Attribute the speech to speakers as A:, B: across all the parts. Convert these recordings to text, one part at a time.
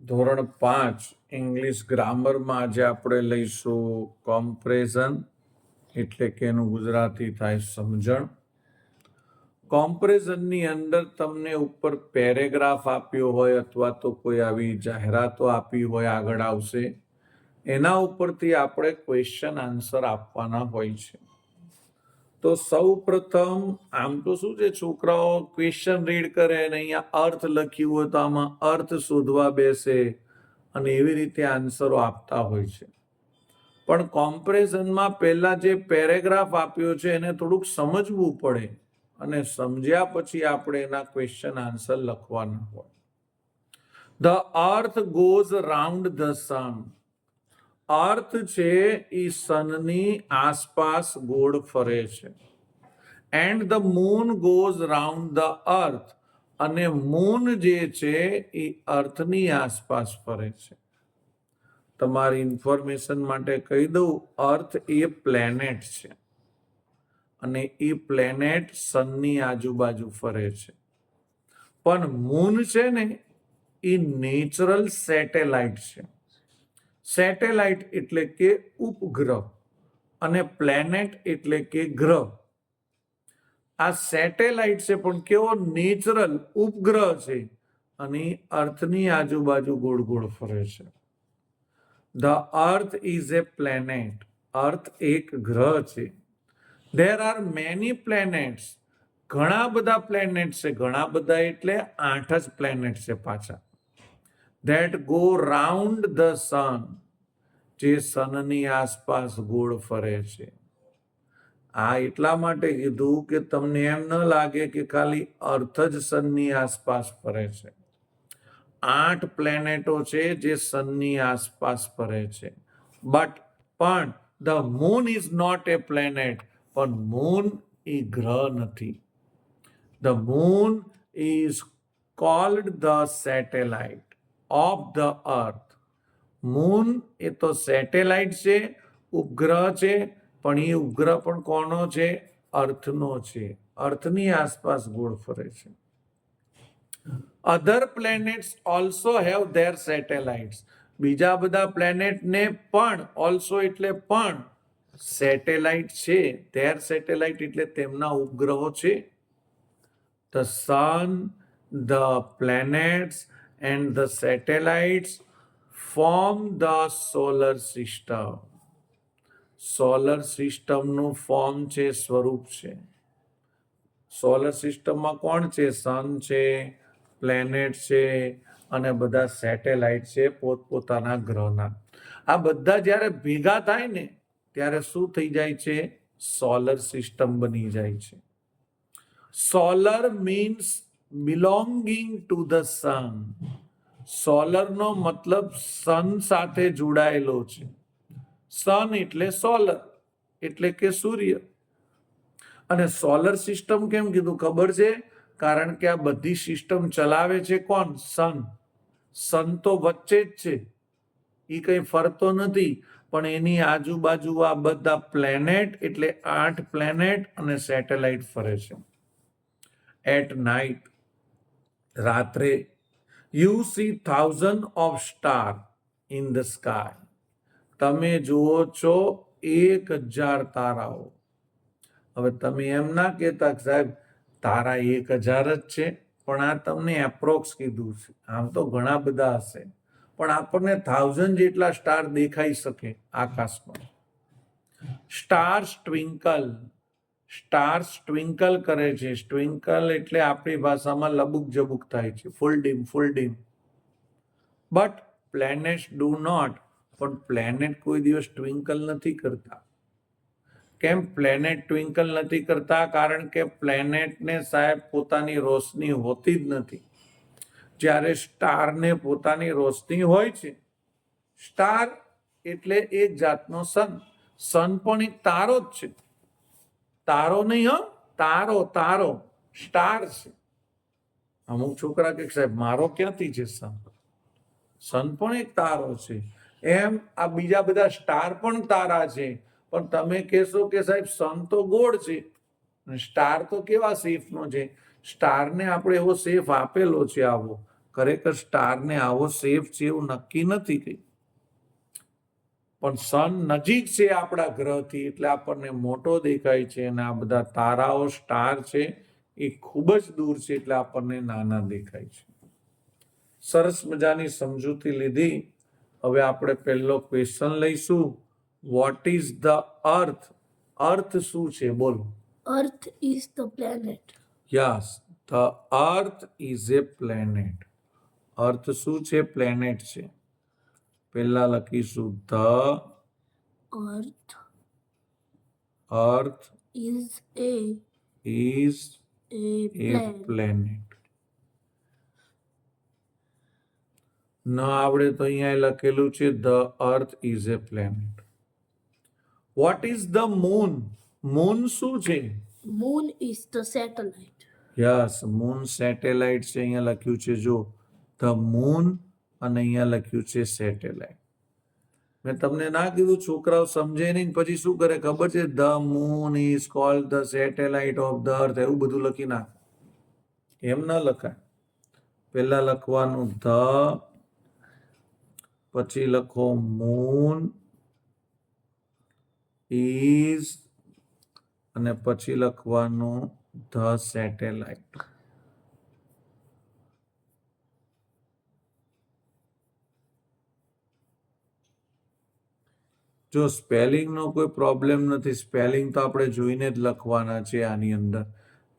A: ધોરણ 5 ઇંગ્લિશ ગ્રામરમાં આજે આપણે લઈશું કોમ્પ્રેઝન, એટલે કે એનું ગુજરાતી થાય સમજણ. કોમ્પ્રેઝનની અંદર તમને ઉપર પેરેગ્રાફ આપ્યો હોય અથવા તો કોઈ આવી જાહેરાતો આપી હોય, આગળ આવશે, એના ઉપરથી આપણે ક્વેશ્ચન આન્સર આપવાના હોય છે. તો સૌ પ્રથમ આમ તો શું છે, છોકરાઓ ક્વેશ્ચન રીડ કરે અને અહીંયા અર્થ લખ્યું હોય તો આમાં અર્થ શોધવા બેસે અને એવી રીતે આન્સરો આપતા હોય છે. પણ કોમ્પેરિઝનમાં પહેલા જે પેરેગ્રાફ આપ્યો છે એને થોડુંક સમજવું પડે અને સમજ્યા પછી આપણે એના ક્વેશ્ચન આન્સર લખવાના હોય. The earth goes round the sun. Earth છે એ સનની આસપાસ ગોળ ફરે છે. And the moon goes round the earth. અને મૂન જે છે એ અર્થની આસપાસ ફરે છે. તમારી ઇન્ફોર્મેશન માટે કહી દઉં, અર્થ એ પ્લેનેટ છે અને એ પ્લેનેટ સનની આજુબાજુ ફરે છે. પણ મૂન છે ને એ નેચરલ સેટેલાઇટ છે. સેટેલાઇટ એટલે કે ઉપગ્રહ અને પ્લેનેટ એટલે કે ગ્રહ. આ સેટેલાઇટ છે પણ કેવો નેચરલ ઉપગ્રહ છે અને અર્થની આજુબાજુ ગોળ ગોળ ફરે છે. The earth is a planet. Earth એક ગ્રહ છે. There are many planets. ઘણા બધા પ્લેનેટ છે. ઘણા બધા એટલે 8 જ પ્લેનેટ છે પાછા. ધેટ ગો રાઉન્ડ ધ સન. જે સનની આસપાસ ગોળ ફરે છે. આ એટલા માટે કીધું કે તમને એમ ન લાગે કે ખાલી અર્થ જ સનની આસપાસ ફરે છે. 8 પ્લેનેટો છે જે સનની આસપાસ ફરે છે. પણ the moon is not a planet. પણ મૂન એ ગ્રહ નથી. The moon is called the satellite of the earth. Moon એ તો સેટેલાઇટ છે, ઉપગ્રહ છે, પણ એ ઉપગ્રહ પણ કોનો છે? અર્થનો છે. અર્થની આસપાસ ગોળ ફરે છે. Other planets also have their satellites. બીજા બધા પ્લેનેટને પણ, ઓલ્સો એટલે પણ, સેટેલાઇટ છે. ધેર સેટેલાઇટ એટલે તેમના ઉપગ્રહો છે. The sun, the planets and the satellites form the solar system. Solar સિસ્ટમનું ફોર્મ છે, સ્વરૂપ છે. સોલર સિસ્ટમમાં કોણ છે? સન છે, પ્લેનેટ છે અને બધા સેટેલાઇટ છે પોતપોતાના ગ્રહના. આ બધા જ્યારે ભેગા થાય ને ત્યારે શું થઈ જાય છે? સોલર સિસ્ટમ બની જાય છે. Solar means belonging to the sun. સોલરનો મતલબ સન સાથે જોડાયેલો છે. સન એટલે સોલર એટલે કે સૂર્ય. અને સોલર સિસ્ટમ કેમ કીધું ખબર છે? કારણ કે આ બધી સિસ્ટમ ચલાવે છે કોણ? સન. સન તો વચ્ચે જ છે, એ કઈ ફરતો નથી, પણ એની આજુબાજુ આ બધા પ્લેનેટ એટલે 8 પ્લેનેટ અને સેટેલાઇટ ફરે છે. એટ નાઇટ, રાત્રે, you C 1000 of star in the sky. તમે જુઓ છો 1000 તારાઓ. હવે તમે એમ ના કહેતા સાહેબ તારા 1000 જ છે, પણ આ તમને એપ્રોક્સ કીધું છે. આમ તો ઘણા બધા હશે, પણ આપણને 1000 જેટલા સ્ટાર દેખાઈ શકે આકાશમાં. Stars twinkle. સ્ટાર્સ ટ્વિંકલ કરે છે. ટ્વિંકલ એટલે આપણી ભાષામાં લબુક જબુક થાય છે, full dim full dim. But planets do not. પણ પ્લેનેટ કોઈ દિવસ ટ્વિંકલ નથી કરતા. કેમ પ્લેનેટ ટ્વિંકલ નથી કરતા? કારણ કે પ્લેનેટને સાહેબ પોતાની રોશની હોતી જ નથી. જ્યારે સ્ટારને પોતાની રોશની હોય છે. સ્ટાર એટલે એક જાતનો સન. સન પણ એક તારો જ છે. તારો નહીં હો, તારો તારો સ્ટાર છે. અમુક છોકરા કે સાહેબ મારો ક્યાંથી છે સન? સન પણ એક તારો છે. એમ આ બીજા બધા સ્ટાર પણ તારા છે. પણ તમે કહેશો કે સાહેબ સન તો ગોળ છે, સ્ટાર તો કેવા શેપનો છે? સ્ટારને આપણે એવો શેપ આપેલો છે આવો, ખરેખર સ્ટારને આવો શેપ છે એવું નક્કી નથી કઈ, પણ સન નજીક છે આપણા ગ્રહથી એટલે આપણને મોટો દેખાય છે, અને આ બધા તારાઓ સ્ટાર છે એ ખૂબ જ દૂર છે એટલે આપણને નાના દેખાય છે. સરસ મજાની સમજૂતી લીધી. હવે આપણે પહેલો ક્વેશ્ચન લઈશું. What is the earth? Earth શું છે? બોલો.
B: Earth is the planet.
A: Yes, the earth is a planet. Earth શું છે? પ્લેનેટ છે. પહેલા લખીશું the earth
B: is
A: is
B: a
A: a planet. ન આવડે તો અહીંયા લખેલું છે the earth is a planet. What is the moon? Moon શું છે?
B: Moon is the satellite.
A: Yes, moon satellite છે. અહીંયા લખ્યું છે જો ધ મૂન, અને અહીંયા લખ્યું છે સેટેલાઇટ. મેં તમને ના કીધું છોકરાઓ સમજે નહીં પછી શું કરે ખબર છે? The moon is called the satellite of the અર્થ, એવું બધું લખી નાખે. એમ ન લખાય. પહેલા લખવાનું ધ, પછી લખો મૂન ઇઝ, અને પછી લખવાનું ધ સેટેલાઇટ. જો સ્પેલિંગનો કોઈ પ્રોબ્લેમ નથી, સ્પેલિંગ તો આપણે જોઈને જ લખવાના છે આની અંદર,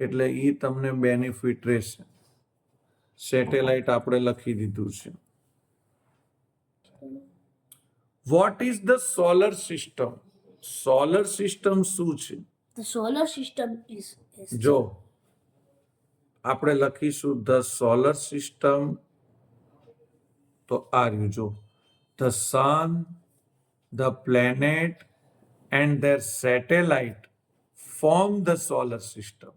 A: એટલે એ તમને બેનિફિટ રહેશે. સેટેલાઇટ આપણે લખી દીધું છે. Vote is the solar system? Solar system શું છે?
B: The solar system is
A: જો આપણે લખીશું ધ સોલર સિસ્ટમ, તો આ રહ્યું જો the sun, the planet and there satellite form the solar system.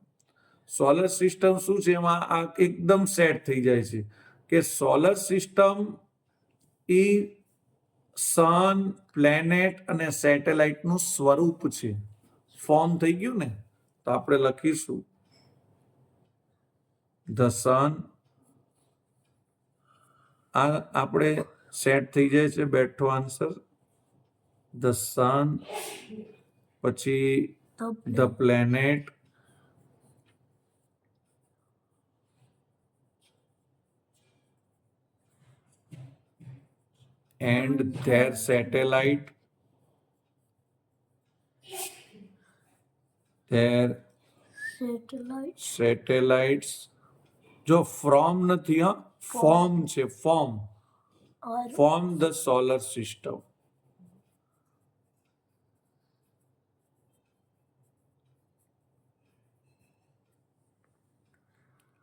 A: Solar system શું છે? એમાં આ એકદમ સેટ થઈ જાય છે કે સોલર સિસ્ટમ એ સન, પ્લેનેટ અને સેટેલાઇટનું સ્વરૂપ છે. ફોર્મ થઈ ગયું ને? તો આપણે લખીશું ધ સન. આ આપણે સેટ થઈ જાય છે બેઠો આન્સર. ધ સન, પછી the planet, and their satellite, their satellites. જો ફ્રોમ નથી, હા, ફોર્મ છે. Form the solar system.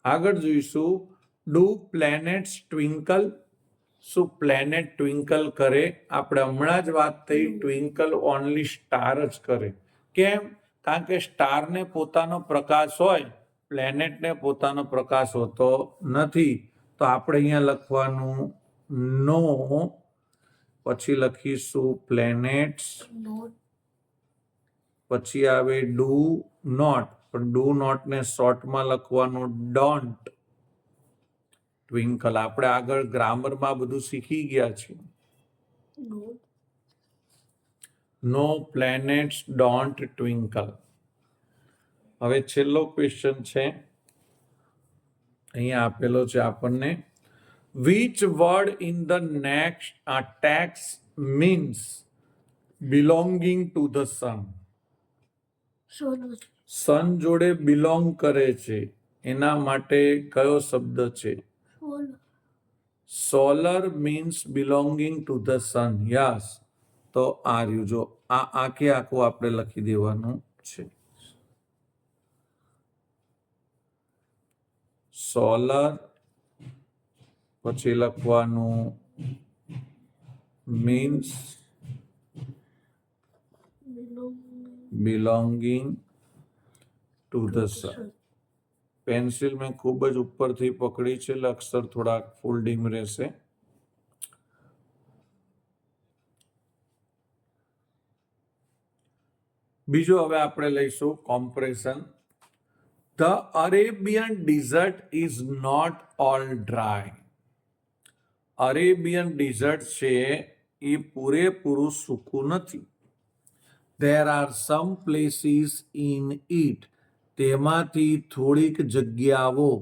A: આગળ જોઈશું ડુ પ્લેનેટ્સ ટ્વિંકલ? શું પ્લેનેટ ટ્વિંકલ કરે? આપણે હમણાં જ વાત થઈ, ટ્વિંકલ ઓનલી સ્ટાર જ કરે. કેમ? કારણ કે સ્ટારને પોતાનો પ્રકાશ હોય, પ્લેનેટને પોતાનો પ્રકાશ હોતો નથી. તો આપણે અહીંયા લખવાનું નો, પછી લખીશું પ્લેનેટ્સ, પછી આવે ડુ નોટ, પણ ડુ નોટ ને શોર્ટમાં લખવાનું ડોન્ટ ટ્વિંકલ. આપણે આગળ ગ્રામરમાં બધું શીખી ગયા છીએ. No planets don't twinkle. હવે છેલ્લો ક્વેશ્ચન છે, અહીંયા આપેલો છે આપણને. Which word in the next text means belonging to the sun? Sun જોડે બિલોંગ કરે છે, એના માટે કયો શબ્દ છે? Solar means belonging to the sun. Yes, તો આ રહ્યું જો આ આખે આખું આપણે લખી દેવાનું છે. સોલર, પછી લખવાનું means belonging to the son. Pencil મેં ખૂબ જ ઉપરથી પકડી છે એટલે અક્ષર થોડાક ફોલ્ડિંગ રહેશે. બીજું હવે આપણે લઈશું comprehension. The Arabian desert is not all dry. Arabian desert છે એ પૂરેપૂરું સૂકું નથી. There are some places in it. તેમાંથી થોડીક જગ્યાઓ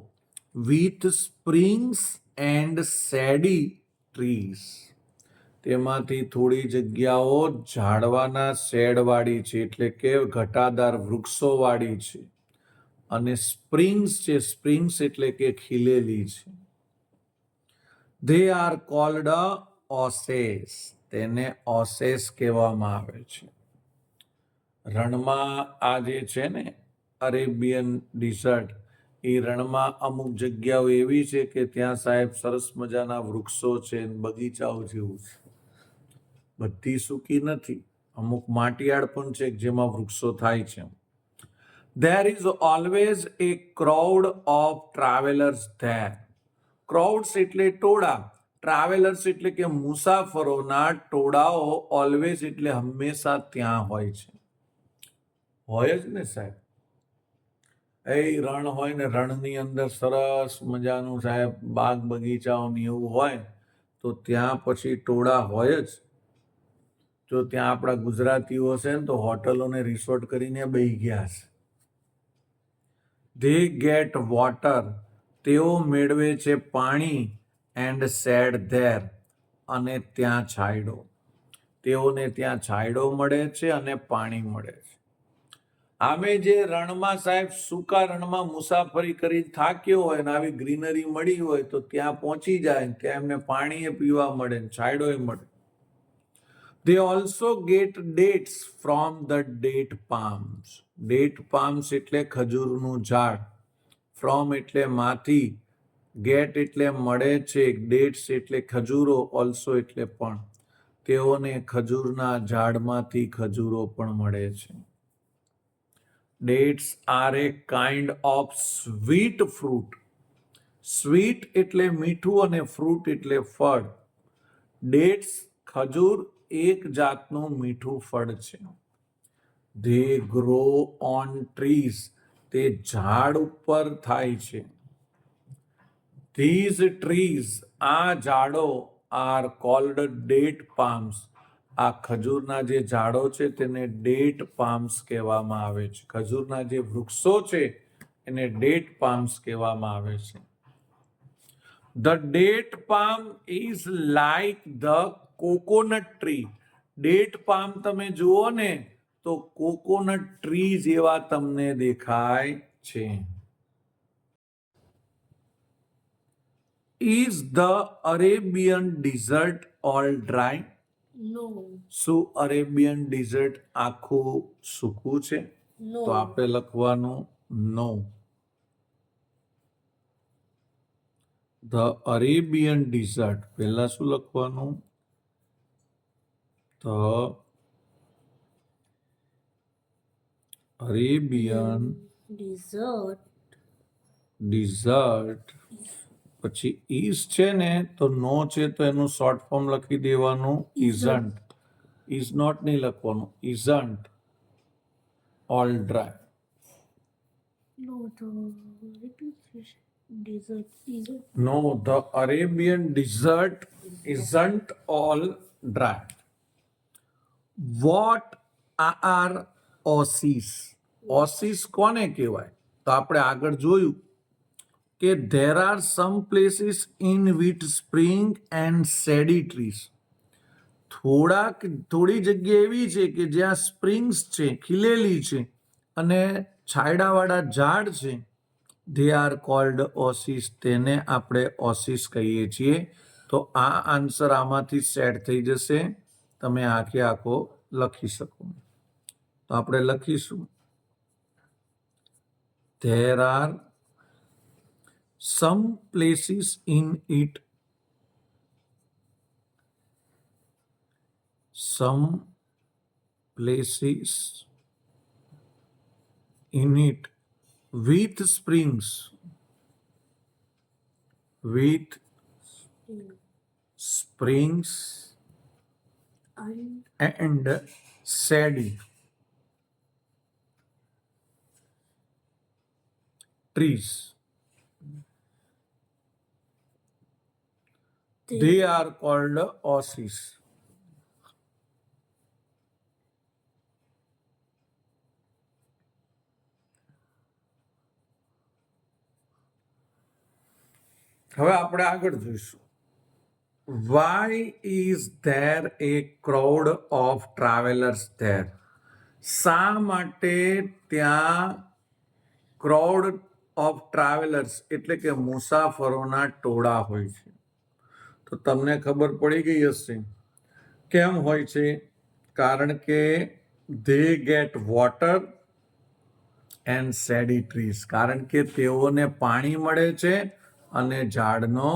A: with springs and shady trees. તેમાંથી થોડી જગ્યાઓ ઝાડવાના શેડવાળી છે, એટલે કે ઘટાદાર વૃક્ષોવાળી છે, અને સ્પ્રિંગ્સ છે, સ્પ્રિંગ્સ એટલે કે ખીલેલી છે. They are called oases. તેને ઓસેસ કહેવામાં આવે છે. રણમાં આ જે છે ને અરેબિયન ડિઝર્ટ, એ રણમાં અમુક જગ્યાઓ એવી છે કે ત્યાં સાહેબ સરસ મજાના વૃક્ષો છે, બગીચાઓ જેવું છે. બધી સૂકી નથી, અમુક માટીયાળ પણ છે જેમાં વૃક્ષો થાય છે. There is always a crowd of travelers there. Crowds એટલે ટોળા, ટ્રાવેલર્સ એટલે કે મુસાફરોના ટોળાઓ, ઓલવેઝ એટલે હંમેશા ત્યાં હોય છે. હોય જ ને સાહેબ. એ રણ હોય ને, રણની અંદર સરસ મજાનું સાહેબ બાગ બગીચાઓની એવું હોય, તો ત્યાં પછી ટોળા હોય જ. જો ત્યાં આપણા ગુજરાતીઓ છે ને, તો હોટલો ને રિસોર્ટ કરીને બેહી ગયા છે. They get water. તેઓ મેળવે છે પાણી, એન્ડ શેડ there. અને ત્યાં છાંયડો. તેઓને ત્યાં છાંયડો મળે છે અને પાણી મળે છે. આમે જે રણમાં સાહેબ સૂકા રણમાં મુસાફરી કરી થાક્યો હોય ને આવી ગ્રીનરી મળી હોય, તો ત્યાં પહોંચી જાય ને ત્યાં એમને પાણી પીવા મળે ને છાંયડોય મળે. They also get dates from the date palms. Date palms એટલે ખજૂરનું ઝાડ. From એટલે માંથી, get એટલે મળે છે, dates એટલે ખજૂરો, also એટલે પણ. તેઓને ખજૂરના ઝાડમાંથી ખજૂરો પણ મળે છે. Dates are a kind of sweet fruit. Sweet એટલે મીઠું અને fruit એટલે ફળ. Dates ખજૂર એક જાતનું મીઠું ફળ છે. They grow on trees. તે ઝાડ ઉપર થાય છે. These trees, આ ઝાડો, are called date palms. આ ખજૂરના જે ઝાડો છે તેને ડેટ પામ્સ કહેવામાં આવે છે. ખજૂરના જે વૃક્ષો છે એને ડેટ પામ્સ કહેવામાં આવે છે. The date palm is like the coconut tree. Date palm તમે જુઓ ને તો કોકોનટ ટ્રી જેવા તમને દેખાય છે. Is the Arabian desert all dry?
B: No.
A: શું અરેબિયન ડિઝર્ટ આખું સૂકું છે?
B: No.
A: તો આપણે લખવાનું નો. The Arabian desert, પહેલા શું લખવાનું? The Arabian
B: Desert.
A: પછી is છે ને, તો નો છે તો એનું શોર્ટ ફોર્મ લખી દેવાનું isn't. is not નહીં લખવાનું, isn't all dry.
B: No, the desert isn't.
A: No, the Arabian desert isn't all dry. What are oases? Oases કોને કહેવાય? તો આપણે આગળ જોયું કે there are some places in which spring and shady trees. થોડી જગ્યા એવી છે કે જ્યાં સ્પ્રિંગ્સ છે, ખીલેલી છે, અને છાંયડાવાળા ઝાડ છે. They are called oases. તેને આપણે ઓસિસ કહીએ છીએ. તો આ આન્સર આમાંથી સેટ થઈ જશે. તમે આખે આખો લખી શકો. તો આપણે લખીશું there are some places in it, some places in it with springs, with springs and shady trees. they are called Aussies. હવે આપણે આગળ જોઈશું. Why is there a crowd of travelers there? શા માટે ત્યાં ક્રાઉડ ઓફ ટ્રાવેલર્સ એટલે કે મુસાફરોના ટોળા હોય છે? તો તમને ખબર પડી ગઈ હશે કેમ હોય છે. કારણ કે they get water and shady trees, કારણ કે તેઓને પાણી મળે છે અને ઝાડનો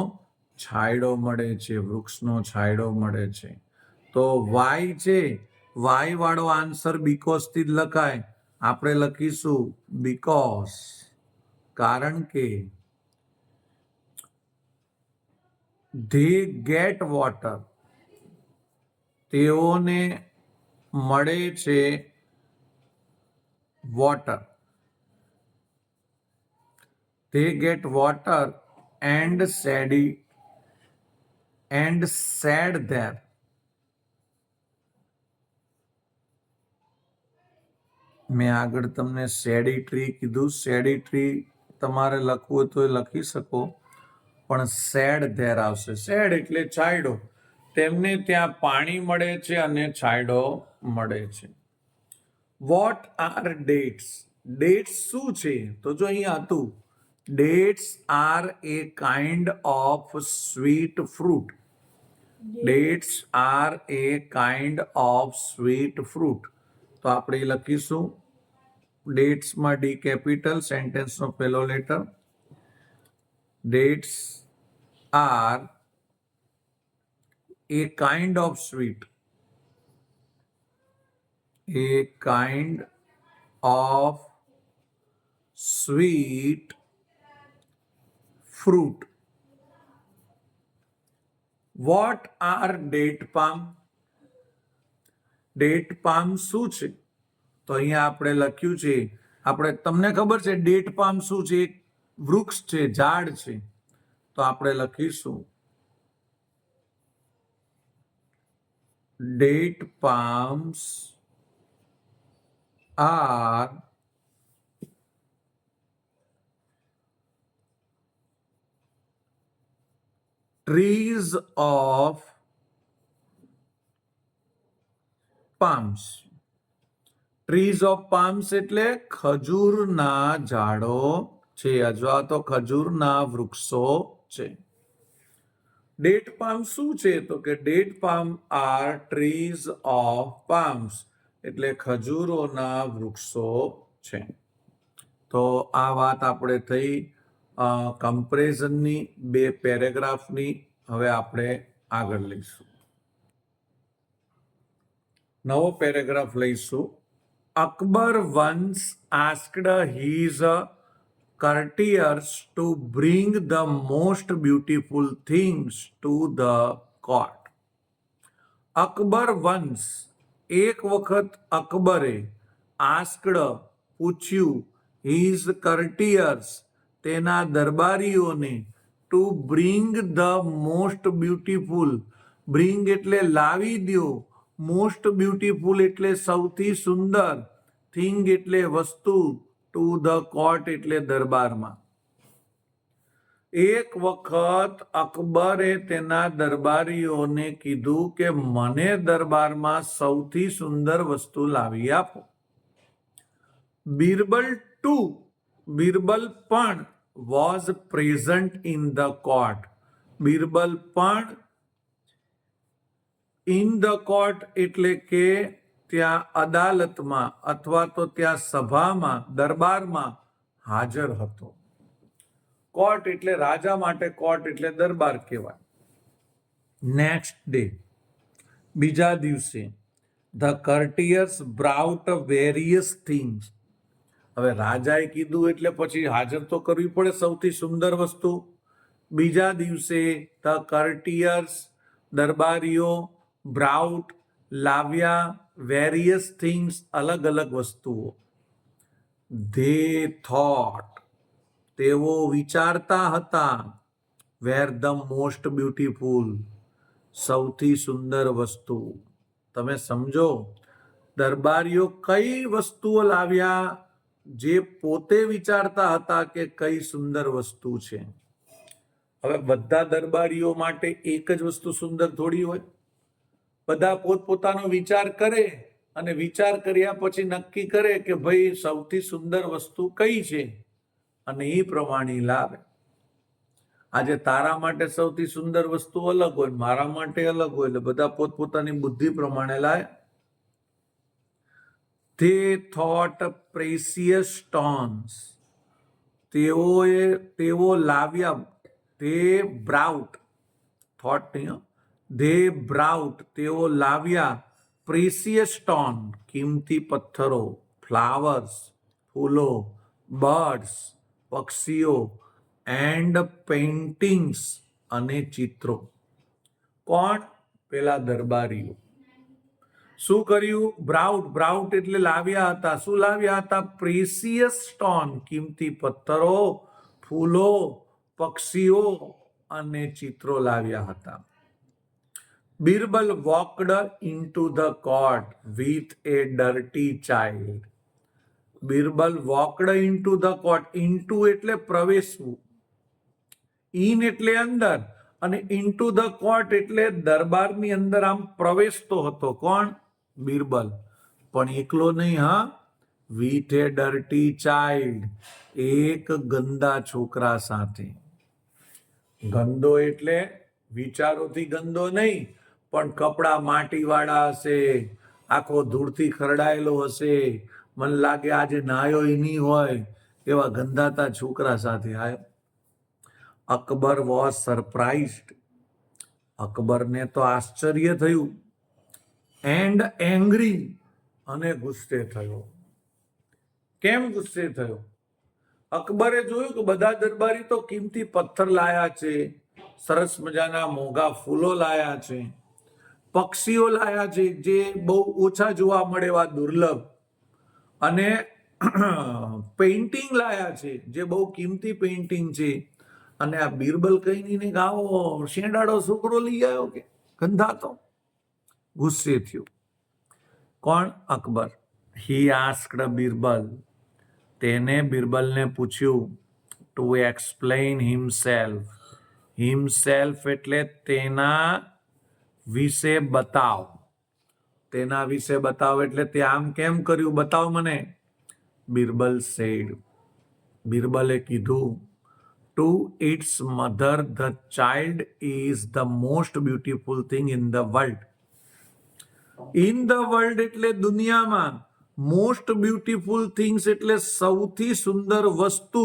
A: છાંયડો મળે છે, વૃક્ષનો છાંયડો મળે છે. તો વાય છે, વાય વાળો આન્સર બીકોઝ થી જ લખાય. આપણે લખીશું બીકોઝ, કારણ કે they get water, તેઓને મળે છે water. they get water and shady and sad there. મેં આગળ તમને શેડી ટ્રી કીધું. શેડી ટ્રી તમારે લખવું હોય તો એ લખી શકો, પણ સેડ ધેર આવશે. સેડ એટલે છાંયડો. તેમને ત્યાં પાણી મળે છે અને છાંયડો મળે છે. What are dates? ડેટ્સ શું છે? તો જો અહીંયા હતું, dates are a kind of sweet fruit. Dates are a kind of sweet fruit. તો આપણે લખીશું ડેટ્સમાં ડી કેપિટલ, સેન્ટેન્સનો પહેલો letter. Dates are a kind of sweet, a kind of sweet fruit. What are date palm? Date palm શું છે? તો અહીંયા આપણે લખ્યું છે, તમને ખબર છે ડેટ પામ શું છે? એક વૃક્ષ છે, ઝાડ છે. તો આપણે લખીશું date palms are trees of palms. Trees of palms એટલે ખજૂરના ઝાડો છે, અથવા તો ખજૂરના વૃક્ષો છે. ડેટ પામ શું છે? તો કે date palm are trees of palms, એટલે ખજૂરોના વૃક્ષો છે. તો આ વાત આપણે થઈ કમ્પેરિઝનની, બે પેરેગ્રાફની. હવે આપણે આગળ લઈશું, નવો પેરેગ્રાફ લઈશું. Akbar once asked his courtiers to bring the most beautiful things to the court. Akbar once, એક વખત અકબરે, આસ્ક્ડ પૂછ્યું, હિઝ courtiers, તેના દરબારીઓને, to bring the most beautiful. Bring એટલે લાવી દ્યો, મોસ્ટ બ્યુટીફુલ એટલે સૌથી સુંદર, થિંગ એટલે વસ્તુ, ટુ ધ કોર્ટ એટલે દરબારમાં. એક વખત અકબરે તેના દરબારીઓને કીધું કે મને દરબારમાં સૌથી સુંદર વસ્તુ લાવી આપો. બિરબલ ટુ, બિરબલ પણ, was present in the court. Birbal પણ ઇન ધ કોર્ટ એટલે કે ત્યાં અદાલતમાં અથવા તો ત્યાં સભામાં, દરબારમાં હાજર હતો. કોર્ટ એટલે રાજા માટે કોર્ટ એટલે દરબાર કહેવાય. નેક્સ્ટ ડે, બીજા દિવસે, the courtiers brought various things. હવે રાજાએ કીધું એટલે પછી હાજર તો કરવી પડે સૌથી સુંદર વસ્તુ. બીજા દિવસે ધ courtiers, દરબારીઓ, બ્રાઉટ, લાવ્યા, વેરિયસ થિંગ્સ, અલગ અલગ વસ્તુઓ. ધે થોટ, તેઓ વિચારતા હતા, વેર ધ મોસ્ટ બ્યુટીફુલ, સૌથી સુંદર વસ્તુ. તમે સમજો, દરબારીઓ કઈ વસ્તુઓ લાવ્યા જે પોતે વિચારતા હતા કે કઈ સુંદર વસ્તુ છે. હવે બધા દરબારીઓ માટે એક જ વસ્તુ સુંદર થોડી હોય. બધા પોતપોતાનો વિચાર કરે અને વિચાર કર્યા પછી નક્કી કરે કે ભાઈ સૌથી સુંદર વસ્તુ કઈ છે અને એ પ્રમાણે લાવે. આજે તારા માટે સૌથી સુંદર વસ્તુ અલગ હોય, મારા માટે અલગ હોય, એટલે બધા પોતપોતાની બુદ્ધિ પ્રમાણે લાવે. They thought precious stones. તેઓ લાવ્યા. They brought. Thought નહીં હો. They brought. તેઓ લાવ્યા precious stone. કિંમતી પથ્થરો, flowers, ફૂલો, birds, પક્ષીઓ, and paintings અને ચિત્રો. કોણ? પેલા દરબારીઓ. શું કર્યું? બ્રાઉટ એટલે લાવ્યા હતા. શું લાવ્યા હતા? પ્રેસિયસ સ્ટોન, કિંમતી પથ્થરો, ફૂલો, પક્ષીઓ અને ચિત્રો લાવ્યા હતા. Birbal walked into the court with a dirty child. Birbal walked into the court. Into એટલે પ્રવેશવું, ઇન એટલે અંદર, અને ઇન્ટુ ધ કોર્ટ એટલે દરબારની અંદર આમ પ્રવેશતો હતો. કોણ? બિરબલ. પણ એકલો નહીં, હા, વિથ એ ડર્ટી ચાઇલ્ડ, એક ગંદા છોકરા સાથે. ગંદો એટલે વિચારોથી ગંદો નહીં, પણ કપડા માટીવાળા હશે, આખો ધૂળથી ખરડાયેલો હશે, મને લાગે આજે નાયો નહીં હોય એવા ગંદાતા છોકરા સાથે આવ્યો. Akbar was surprised. અકબરને તો આશ્ચર્ય થયું. એન્ડ એંગ્રી, અને ગુસ્સે થયો. કેમ ગુસ્સે થયો? અકબરે જોયું કે બધા દરબારી તો કિંમતી પથ્થર લાયા છે, સરસ મજાના મોંઘા ફૂલો લાયા છે, પક્ષીઓ લાયા છે જે બહુ ઓછા જોવા મળે એવા દુર્લભ, અને પેઇન્ટિંગ લાયા છે જે બહુ કિંમતી પેઇન્ટિંગ છે. અને આ બિરબલ કઈ નહીં કે આવો શેંડાળો છોકરો લઈ આવ્યો કે ગંધાતો. ગુસ્સે થયું. કોણ? અકબર. હી આસ્ક્ડ બિરબલ. તેને બિરબલને પૂછ્યું ટુ એક્સપ્લેન હિમસેલ્ફ. હિમસેલ્ફ એટલે તેના વિશે બતાવ. તેના વિશે બતાવ એટલે તે આમ કેમ કર્યું, બતાવ મને. બિરબલ સેડ. બિરબલે કીધું, to its mother the child is the most beautiful thing in the world. In the world એટલે દુનિયામાં, મોસ્ટ બ્યુટીફુલ થિંગ્સ એટલે સૌથી સુંદર વસ્તુ.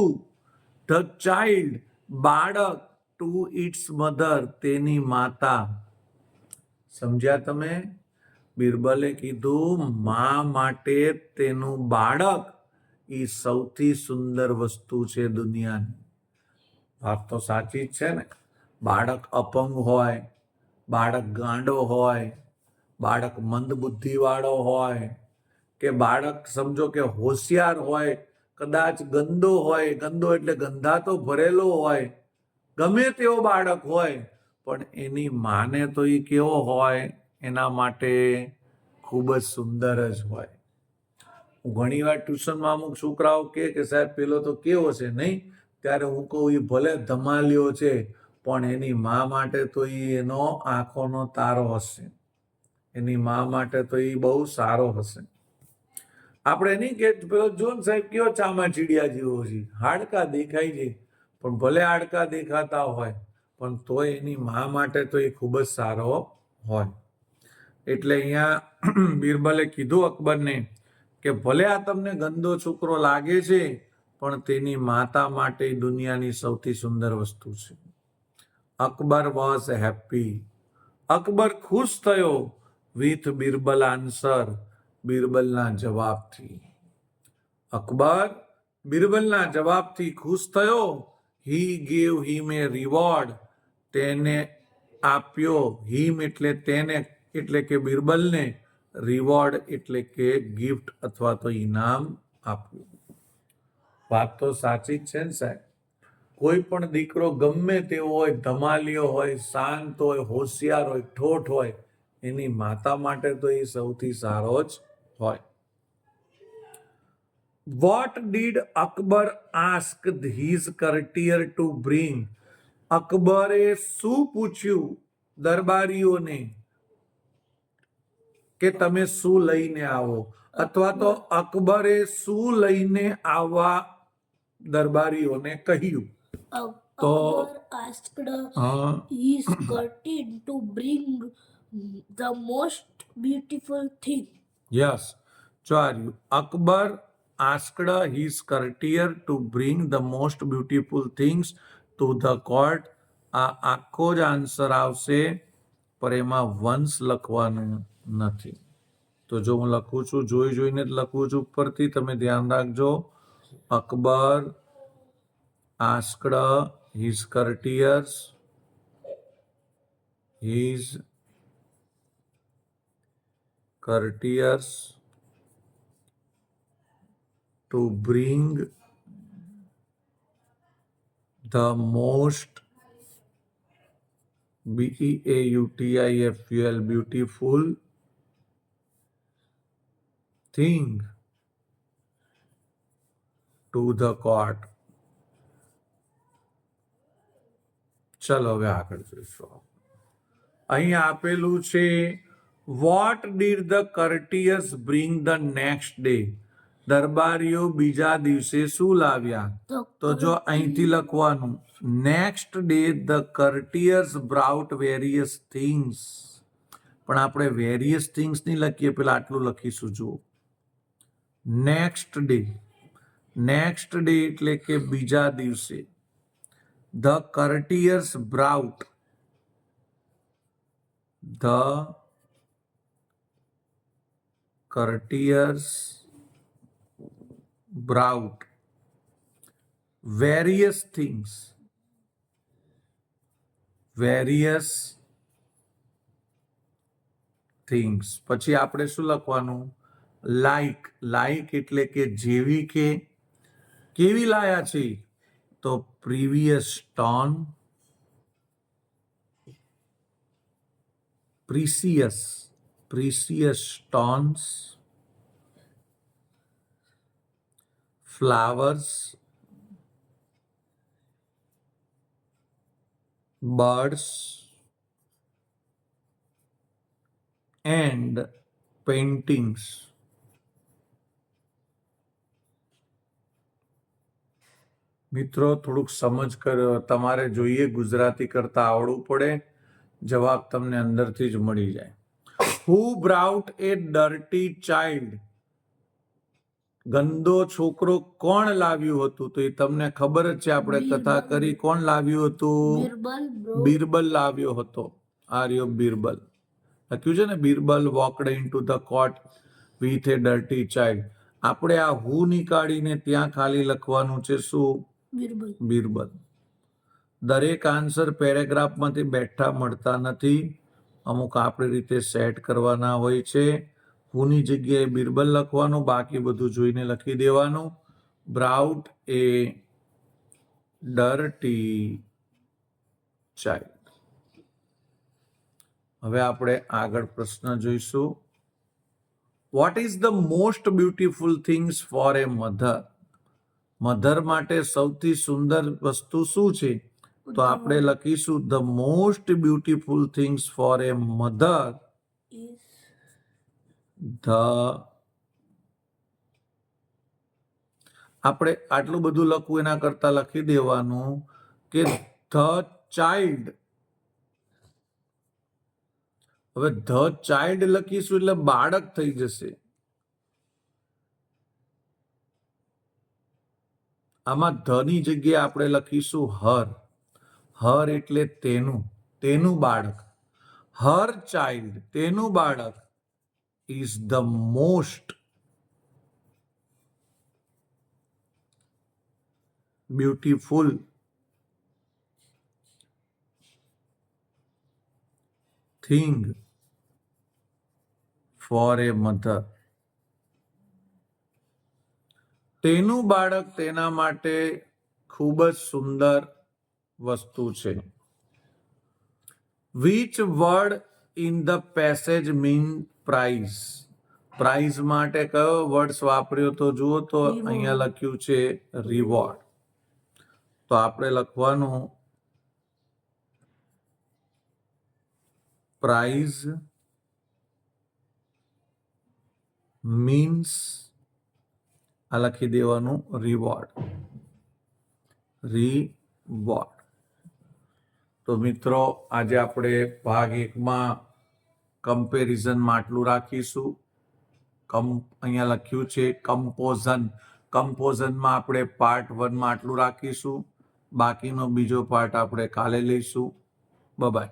A: ધ ચાઇલ્ડ બાળક, ટુ ઇટ્સ મધર તેની માતા. સમજ્યા તમે? બિરબલે કીધું મા માટે તેનું બાળક એ સૌથી સુંદર વસ્તુ છે દુનિયાની. વાત તો સાચી જ છે ને. બાળક અપંગ હોય, બાળક ગાંડો હોય, બાળક મંદબુદ્ધિ વાળો હોય, કે બાળક સમજો કે હોશિયાર હોય, કદાચ ગંદો હોય, ગંદો એટલે ગંધાતો ભરેલો હોય, ગમે તેવો બાળક હોય, પણ એની માને તો એ કેવો હોય, એના માટે ખૂબ જ સુંદર જ હોય. હું ઘણી વાર ટ્યુશનમાં અમુક છોકરાઓ કે સાહેબ પેલો તો કેવો છે નહીં, ત્યારે હું કહું એ ભલે ધમાલ્યો છે, પણ એની મા માટે તો એનો આંખોનો તારો હશે. એની મા માટે તો એ બહુ સારો હશે. આપણે નહીં કે પેલો જો ને સાહેબ કેવો ચામાચીડિયા જેવો છે, હાડકા દેખાય છે, પણ ભલે હાડકા દેખાતા હોય, પણ તોય એની મા માટે તો એ ખૂબ જ સારો હોય. એટલે અહીંયા બિરબલે કીધું અકબરને કે ભલે આ તમને ગંદો છોકરો લાગે છે, પણ તેની માતા માટે દુનિયાની સૌથી સુંદર વસ્તુ છે. Akbar was happy. અકબર ખુશ થયો વિથ બિરબલ આન્સર. બિરબલના જવાબથી. અકબર બિરબલના જવાબથી ખુશ થયો. હી ગેવ હિમ એ રિવોર્ડ. તેને આપ્યો. હિમ એટલે તેને, એટલે કે બિરબલને. રિવોર્ડ એટલે કે ગિફ્ટ અથવા તો ઇનામ આપ્યું. વાત તો સાચી જ છે ને સાહેબ. કોઈ પણ દીકરો ગમે તેવો હોય, ધમાલિયો હોય, શાંત હોય, હોશિયાર હોય, ઠોઠ હોય, એની માતા માટે તો એ સૌથી સારો જ હોય. What did Akbar ask his courtier to bring? અકબરે શું પૂછ્યું દરબારીઓને કે તમે શું લઈને આવો, અથવા તો અકબરે શું લઈને આવવા દરબારીઓને કહ્યું? તો
B: Akbar asked his courtier to bring the most beautiful thing.
A: Yes, ચાર્યું. Akbar asked his courtier to bring the most beautiful things to the court. આ આખો જ આન્સર આવશે, પણ એમાં વંશ લખવાનું નથી. તો જો હું લખું છું, જોઈને જ લખું છું ઉપરથી, તમે ધ્યાન રાખજો. Akbar asked his courtiers to bring the most beautiful thing to the court. ચલો હવે આગળ જોઈશું. અહીં આપેલું છે what did the courtiers bring the next day. દરબારીઓ બીજા દિવસે શું લાવ્યા? તો જો અહીંથી લખવાનું next day the courtiers brought various things, પણ આપણે વેરિયસ થિંગ્સ નહીં લખીએ, પેલા આટલું લખીશું. જુઓ, નેક્સ્ટ ડે એટલે કે બીજા દિવસે. The courtiers brought, various things. પછી આપણે શું લખવાનું? લાઈક એટલે કે જેવી કે કેવી લાયા છે? તો previous stone, precious stones, flowers, birds and paintings. મિત્રો થોડુંક સમજ કરો, તમારે જોઈએ ગુજરાતી કરતા આવડવું પડે, જવાબ તમને અંદરથી જ મળી જાય. Who brought a dirty child? ગંદો છોકરો કોણ લાવ્યું હતું? તો એ તમને ખબર જ છે, આપણે કથા કરી. કોણ લાવ્યું હતું? બિરબલ લાવ્યો હતો. આર્યો બિરબલ લખ્યું છે ને, Birbal walked into the court with a dirty child. આપણે આ હુ નીકાળીને ત્યાં ખાલી લખવાનું છે શું? બિરબલ. દરેક આન્સર પેરેગ્રાફમાંથી બેઠા મળતા નથી, અમુક આપણી રીતે સેટ કરવાના હોય છે. હુની જગ્યાએ બિરબલ લખવાનું, બાકી બધું જોઈને લખી દેવાનું. બ્રાઉટ એ ડર્ટી ચાઇલ્ડ. હવે આપણે આગળ પ્રશ્ન જોઈશું. Vote is the most beautiful things for A mother? Mother માટે સૌથી સુંદર વસ્તુ શું છે? તો આપણે લખીશું the most beautiful things for A mother આપણે આટલું બધું લખવું એના કરતા લખી દેવાનું કે ધ ચાઇલ્ડ. હવે ધ ચાઇલ્ડ લખીશું એટલે બાળક થઈ જશે. આમાં ધ ની જગ્યાએ આપણે લખીશું હર એટલે તેનું બાળક. હર ચાઇલ્ડ, તેનું બાળક is the most beautiful thing for a mother. તેનું બાળક તેના માટે ખૂબ જ સુંદર વસ્તુ છે. Which word in the passage mean prize? Prize માટે કયો વર્ડ્સ વાપર્યો તો જુઓ તો
B: Reward.
A: અહીંયા લખ્યું છે રિવોર્ડ. તો આપણે લખવાનું પ્રાઇઝ મીન્સ, આ લખી દેવાનું રિવોર્ડ. રિવોર્ડ. તો મિત્રો આજે આપણે ભાગ 1માં કમ્પેરિઝનમાં આટલું રાખીશું. અહીંયા લખ્યું છે કમ્પોઝન. કમ્પોઝનમાં આપણે પાર્ટ 1માં આટલું રાખીશું. બાકીનો બીજો પાર્ટ આપણે કાલે લઈશું. બાય.